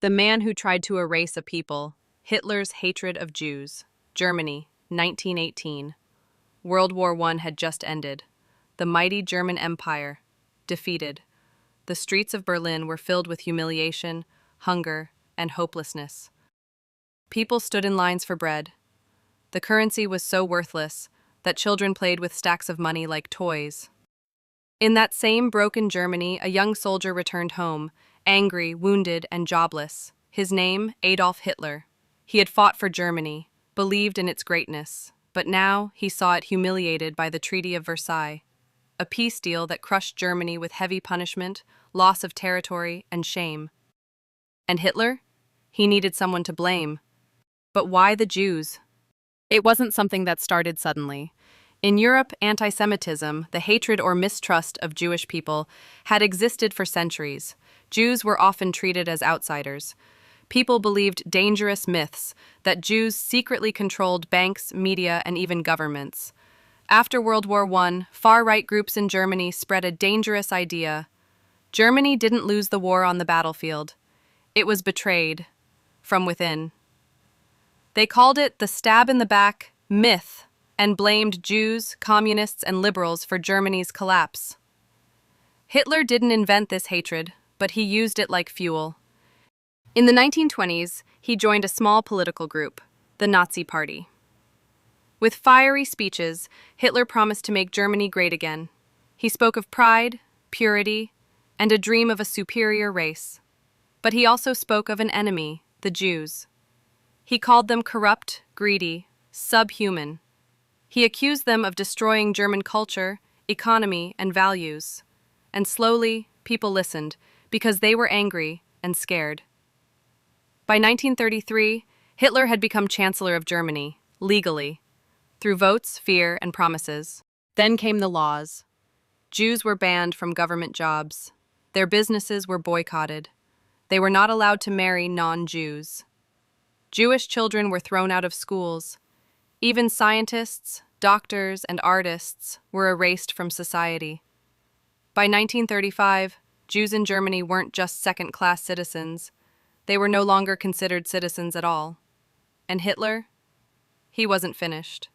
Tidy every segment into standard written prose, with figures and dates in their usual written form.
The man who tried to erase a people, Hitler's hatred of Jews. Germany, 1918. World War I had just ended. The mighty German Empire, defeated. The streets of Berlin were filled with humiliation, hunger, and hopelessness. People stood in lines for bread. The currency was so worthless that children played with stacks of money like toys. In that same broken Germany, a young soldier returned home, angry, wounded, and jobless. His name, Adolf Hitler. He had fought for Germany, believed in its greatness, but now he saw it humiliated by the Treaty of Versailles, a peace deal that crushed Germany with heavy punishment, loss of territory, and shame. And Hitler? He needed someone to blame. But why the Jews? It wasn't something that started suddenly. In Europe, anti-Semitism, the hatred or mistrust of Jewish people, had existed for centuries. Jews were often treated as outsiders. People believed dangerous myths that Jews secretly controlled banks, media, and even governments. After World War I, far-right groups in Germany spread a dangerous idea. Germany didn't lose the war on the battlefield. It was betrayed from within. They called it the stab-in-the-back myth and blamed Jews, communists, and liberals for Germany's collapse. Hitler didn't invent this hatred, but he used it like fuel. In the 1920s, he joined a small political group, the Nazi Party. With fiery speeches, Hitler promised to make Germany great again. He spoke of pride, purity, and a dream of a superior race. But he also spoke of an enemy, the Jews. He called them corrupt, greedy, subhuman. He accused them of destroying German culture, economy, and values. And slowly, people listened, because they were angry and scared. By 1933, Hitler had become Chancellor of Germany, legally, through votes, fear, and promises. Then came the laws. Jews were banned from government jobs. Their businesses were boycotted. They were not allowed to marry non-Jews. Jewish children were thrown out of schools. Even scientists, doctors, and artists were erased from society. By 1935, Jews in Germany weren't just second-class citizens. They were no longer considered citizens at all. And Hitler? He wasn't finished.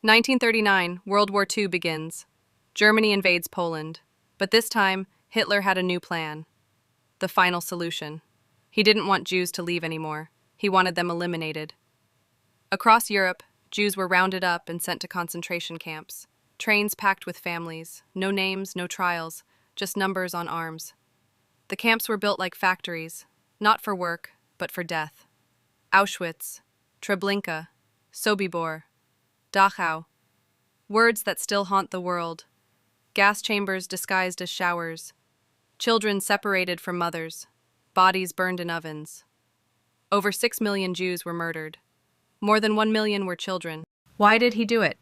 1939, World War II begins. Germany invades Poland. But this time, Hitler had a new plan. The final solution. He didn't want Jews to leave anymore. He wanted them eliminated. Across Europe, Jews were rounded up and sent to concentration camps. Trains packed with families. No names, no trials, just numbers on arms. The camps were built like factories, not for work, but for death. Auschwitz, Treblinka, Sobibor, Dachau. Words that still haunt the world. Gas chambers disguised as showers. Children separated from mothers. Bodies burned in ovens. Over 6 million Jews were murdered. More than 1 million were children. Why did he do it?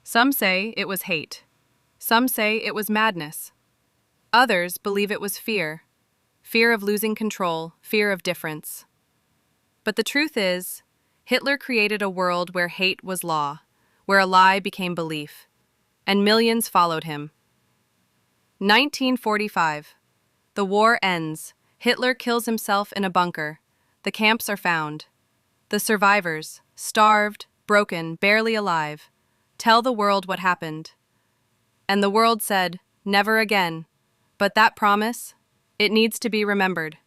Some say it was hate. Some say it was madness. Others believe it was fear. Fear of losing control, fear of difference. But the truth is, Hitler created a world where hate was law, where a lie became belief, and millions followed him. 1945. The war ends. Hitler kills himself in a bunker. The camps are found. The survivors, starved, broken, barely alive, tell the world what happened. And the world said, never again. But that promise, it needs to be remembered.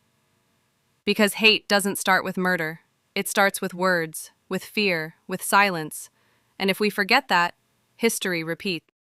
Because hate doesn't start with murder. It starts with words, with fear, with silence. And if we forget that, history repeats.